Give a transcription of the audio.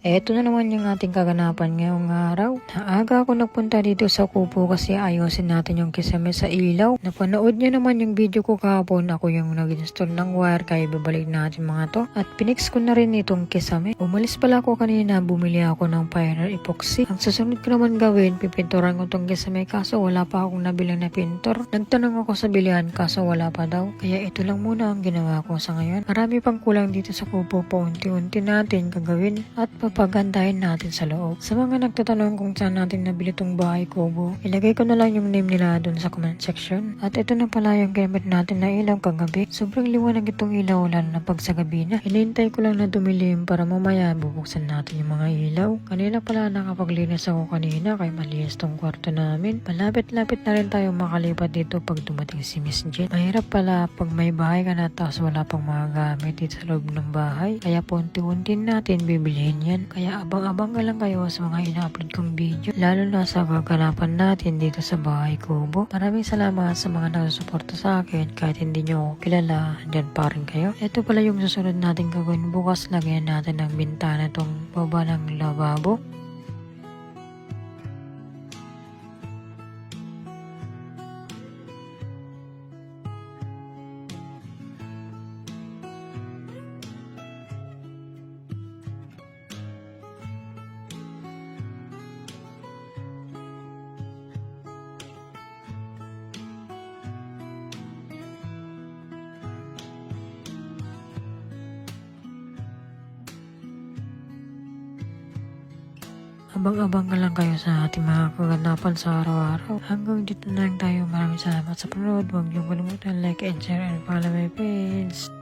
Eto na naman yung ating kaganapan ngayong araw. Naaga ako nagpunta dito sa kubo kasi ayusin natin yung kisame sa ilaw. Napanood nyo naman yung video ko kahapon. Ako yung nag-install ng wire kaya babalik natin mga to. At pinix ko na rin itong kisame. Umalis pala ako kanina, bumili ako ng Pioneer Epoxy. Ang susunod ko naman gawin, pipinturan ko itong kisame kaso wala pa akong nabilang na pintor. Nagtanong ako sa bilihan kaso wala pa daw. Kaya ito lang muna ang ginawa ko sa ngayon. Marami pang kulang dito sa kubo, paunti-unti natin gagawin at pagandahin natin sa loob. Sa mga nagtatanong kung saan natin nabili itong bahay kubo, ilagay ko na lang yung name nila dun sa comment section. At ito na pala yung gamit natin na ilaw kagabi. Sobrang liwanag itong ilaw lalo na pag sa gabi na. Hinihintay ko lang na dumilim para mamaya bubuksan natin yung mga ilaw. Kanina pala nakapaglinis ako kanina kaya malinis tong kwarto namin. Malapit-lapit na rin tayo makalipat dito pag dumating si Miss Jen. Mahirap pala pag may bahay ka na tapos wala pang mga gamit dito sa loob ng bahay. Kaya punti-unti natin bibilihin yan. Kaya abang-abang ka lang kayo sa mga ina-upload kong video, lalo na sa kaganapan natin dito sa bahay kubo. Maraming salamat sa mga nagsusuporta sa akin kahit hindi nyo ako kilala, dyan pa rin kayo. Ito pala yung susunod natin gagawin bukas, lagyan natin ng bintana itong baba ng lababo. Abang-abang ka lang kayo sa ating mga kaganapan sa araw-araw. Hanggang dito na lang tayo. Maraming salamat sa panood. Huwag niyong kalimutan like and share and follow my page.